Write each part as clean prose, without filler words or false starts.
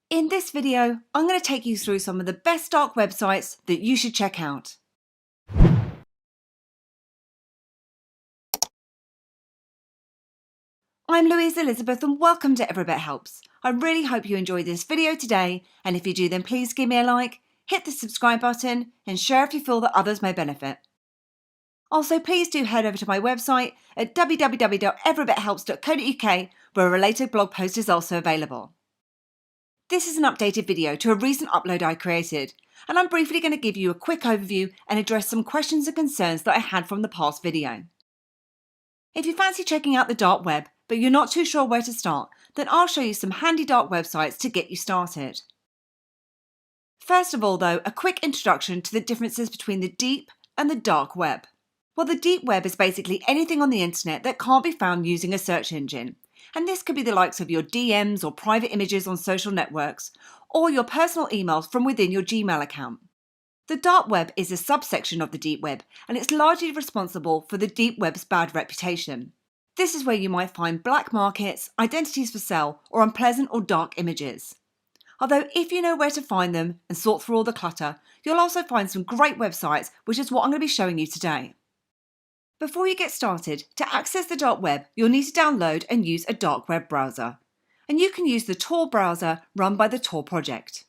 In this video, I'm going to take you through some of the best dark websites that you should check out. I'm Louise Elizabeth and welcome to Everybit Helps. I really hope you enjoyed this video today, and if you do then please give me a like, hit the subscribe button and share if you feel that others may benefit. Also, please do head over to my website at www.everybithelps.co.uk where a related blog post is also available. This is an updated video to a recent upload I created, and I'm briefly going to give you a quick overview and address some questions and concerns that I had from the past video. If you fancy checking out the dark web, but you're not too sure where to start, then I'll show you some handy dark websites to get you started. First of all though, a quick introduction to the differences between the deep and the dark web. Well, the deep web is basically anything on the internet that can't be found using a search engine. And this could be the likes of your DMs or private images on social networks, or your personal emails from within your Gmail account. The dark web is a subsection of the deep web, and it's largely responsible for the deep web's bad reputation. This is where you might find black markets, identities for sale, or unpleasant or dark images. Although if you know where to find them and sort through all the clutter, you'll also find some great websites, which is what I'm going to be showing you today. Before you get started, to access the dark web, you'll need to download and use a dark web browser. And you can use the Tor browser run by the Tor project.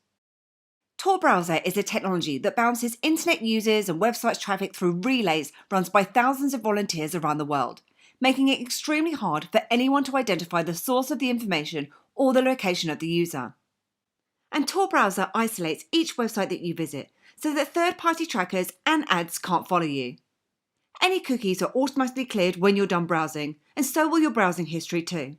Tor browser is a technology that bounces internet users and websites traffic through relays run by thousands of volunteers around the world, making it extremely hard for anyone to identify the source of the information or the location of the user. And Tor browser isolates each website that you visit so that third-party trackers and ads can't follow you. Any cookies are automatically cleared when you're done browsing, and so will your browsing history too.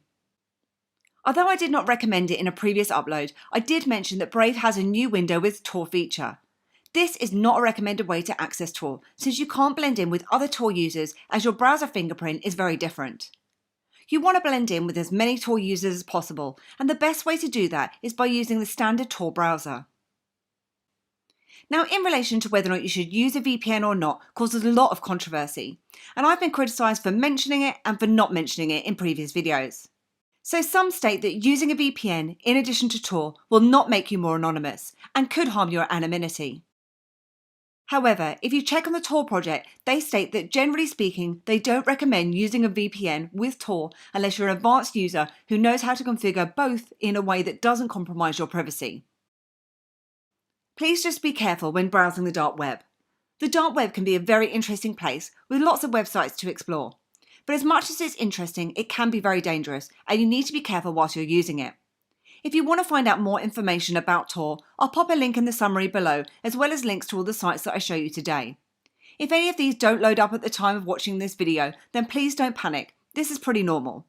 Although I did not recommend it in a previous upload, I did mention that Brave has a new window with Tor feature. This is not a recommended way to access Tor, since you can't blend in with other Tor users as your browser fingerprint is very different. You want to blend in with as many Tor users as possible, and the best way to do that is by using the standard Tor browser. Now, in relation to whether or not you should use a VPN or not causes a lot of controversy, and I've been criticised for mentioning it and for not mentioning it in previous videos. So some state that using a VPN in addition to Tor will not make you more anonymous and could harm your anonymity. However, if you check on the Tor project, they state that generally speaking, they don't recommend using a VPN with Tor unless you're an advanced user who knows how to configure both in a way that doesn't compromise your privacy. Please just be careful when browsing the dark web. The dark web can be a very interesting place with lots of websites to explore. But as much as it's interesting, it can be very dangerous, and you need to be careful whilst you're using it. If you want to find out more information about Tor, I'll pop a link in the summary below, as well as links to all the sites that I show you today. If any of these don't load up at the time of watching this video, then please don't panic. This is pretty normal.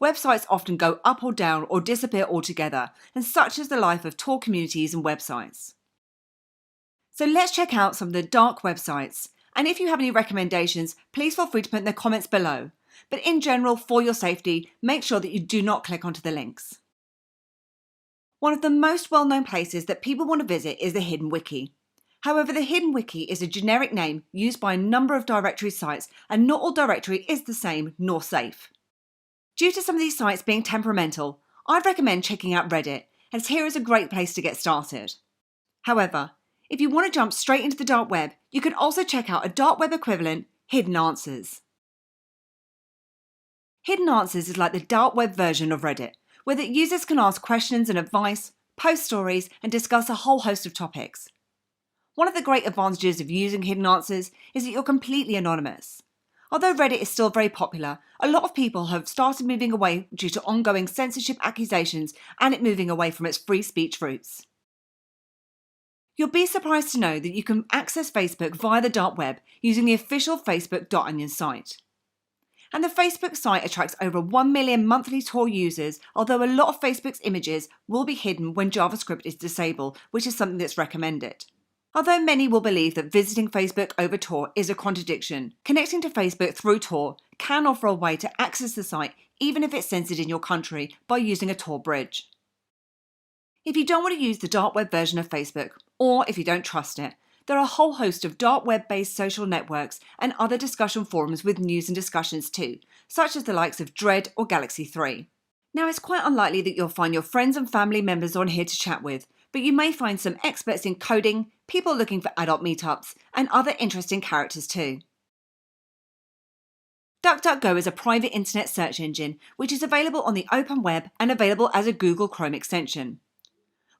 Websites often go up or down or disappear altogether, and such is the life of Tor communities and websites. So let's check out some of the dark websites. And if you have any recommendations, please feel free to put in the comments below. But in general, for your safety, make sure that you do not click onto the links. One of the most well-known places that people want to visit is the Hidden Wiki. However, the Hidden Wiki is a generic name used by a number of directory sites, and not all directory is the same nor safe. Due to some of these sites being temperamental, I'd recommend checking out Reddit, as here is a great place to get started. However, if you want to jump straight into the dark web, you can also check out a dark web equivalent, Hidden Answers. Hidden Answers is like the dark web version of Reddit, where the users can ask questions and advice, post stories, and discuss a whole host of topics. One of the great advantages of using Hidden Answers is that you're completely anonymous. Although Reddit is still very popular, a lot of people have started moving away due to ongoing censorship accusations and it moving away from its free speech roots. You'll be surprised to know that you can access Facebook via the dark web using the official Facebook.onion site. And the Facebook site attracts over 1 million monthly Tor users, although a lot of Facebook's images will be hidden when JavaScript is disabled, which is something that's recommended. Although many will believe that visiting Facebook over Tor is a contradiction, connecting to Facebook through Tor can offer a way to access the site even if it's censored in your country by using a Tor bridge. If you don't want to use the dark web version of Facebook, or if you don't trust it, there are a whole host of dark web-based social networks and other discussion forums with news and discussions too, such as the likes of Dread or Galaxy 3. Now, it's quite unlikely that you'll find your friends and family members on here to chat with, but you may find some experts in coding, people looking for adult meetups, and other interesting characters too. DuckDuckGo is a private internet search engine which is available on the open web and available as a Google Chrome extension.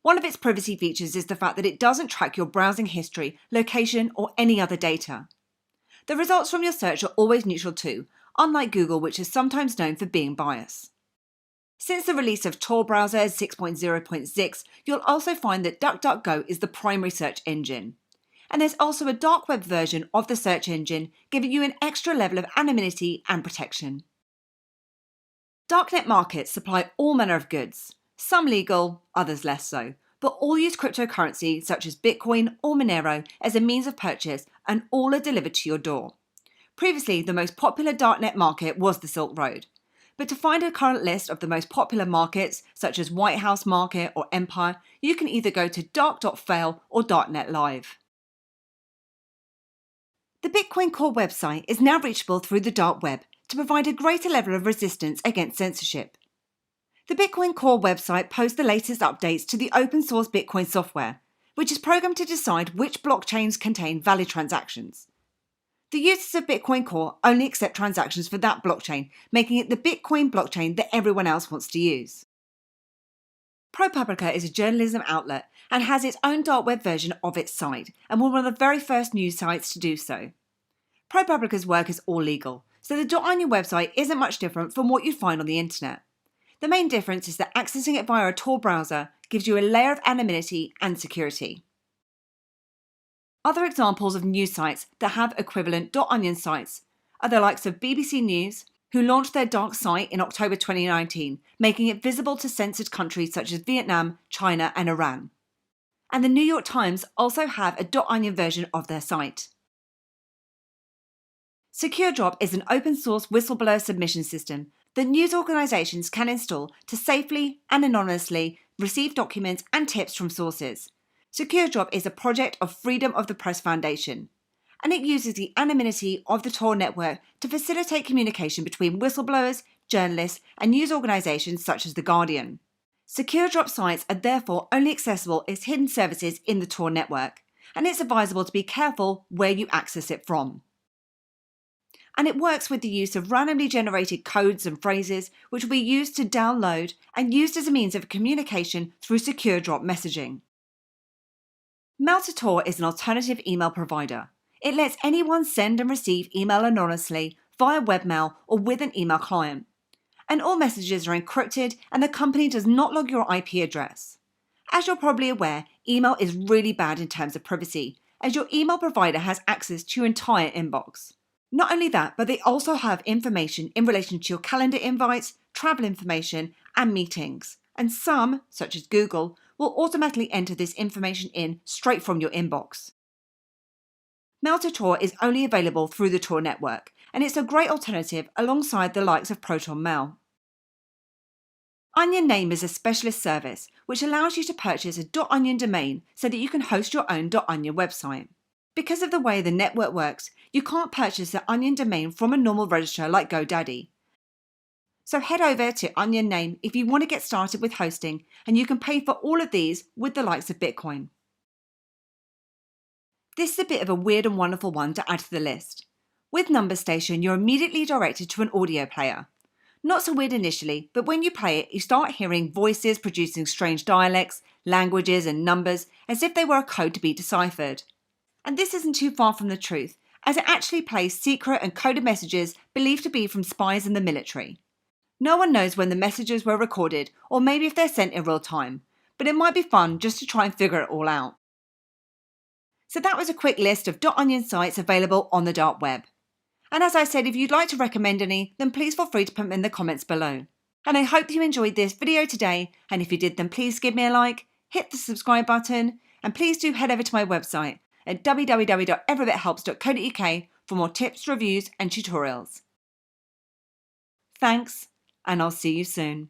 One of its privacy features is the fact that it doesn't track your browsing history, location, or any other data. The results from your search are always neutral too, unlike Google, which is sometimes known for being biased. Since the release of Tor Browser 6.0.6, you'll also find that DuckDuckGo is the primary search engine. And there's also a dark web version of the search engine, giving you an extra level of anonymity and protection. Darknet markets supply all manner of goods, some legal, others less so, but all use cryptocurrency such as Bitcoin or Monero as a means of purchase, and all are delivered to your door. Previously, the most popular darknet market was the Silk Road. But to find a current list of the most popular markets, such as White House Market or Empire, you can either go to dark.fail or Darknet Live. The Bitcoin Core website is now reachable through the dark web to provide a greater level of resistance against censorship. The Bitcoin Core website posts the latest updates to the open source Bitcoin software, which is programmed to decide which blockchains contain valid transactions. The users of Bitcoin Core only accept transactions for that blockchain, making it the Bitcoin blockchain that everyone else wants to use. ProPublica is a journalism outlet and has its own dark web version of its site, and was one of the very first news sites to do so. ProPublica's work is all legal, so the .onion website isn't much different from what you'd find on the internet. The main difference is that accessing it via a Tor browser gives you a layer of anonymity and security. Other examples of news sites that have equivalent .onion sites are the likes of BBC News, who launched their dark site in October 2019, making it visible to censored countries such as Vietnam, China, and Iran. And the New York Times also have a .onion version of their site. SecureDrop is an open-source whistleblower submission system that news organisations can install to safely and anonymously receive documents and tips from sources. SecureDrop is a project of Freedom of the Press Foundation, and it uses the anonymity of the Tor network to facilitate communication between whistleblowers, journalists, and news organisations such as The Guardian. SecureDrop sites are therefore only accessible as hidden services in the Tor network, and it's advisable to be careful where you access it from. And it works with the use of randomly generated codes and phrases which will be used to download and used as a means of communication through SecureDrop messaging. Mail2Tor is an alternative email provider. It lets anyone send and receive email anonymously via webmail or with an email client. And all messages are encrypted, and the company does not log your IP address. As you're probably aware, email is really bad in terms of privacy, as your email provider has access to your entire inbox. Not only that, but they also have information in relation to your calendar invites, travel information, and meetings. And some, such as Google, will automatically enter this information in straight from your inbox. Mail2Tor is only available through the Tor network, and it's a great alternative alongside the likes of ProtonMail. Onion Name is a specialist service which allows you to purchase a .onion domain so that you can host your own .onion website. Because of the way the network works, you can't purchase an Onion domain from a normal registrar like GoDaddy. So head over to Onion Name if you want to get started with hosting, and you can pay for all of these with the likes of Bitcoin. This is a bit of a weird and wonderful one to add to the list. With NumberStation, you're immediately directed to an audio player. Not so weird initially, but when you play it, you start hearing voices producing strange dialects, languages, and numbers as if they were a code to be deciphered. And this isn't too far from the truth, as it actually plays secret and coded messages believed to be from spies in the military. No one knows when the messages were recorded, or maybe if they're sent in real time, but it might be fun just to try and figure it all out. So that was a quick list of .onion sites available on the dark web. And as I said, if you'd like to recommend any, then please feel free to put them in the comments below. And I hope you enjoyed this video today, and if you did, then please give me a like, hit the subscribe button, and please do head over to my website at www.everybithelps.co.uk for more tips, reviews, and tutorials. Thanks, and I'll see you soon.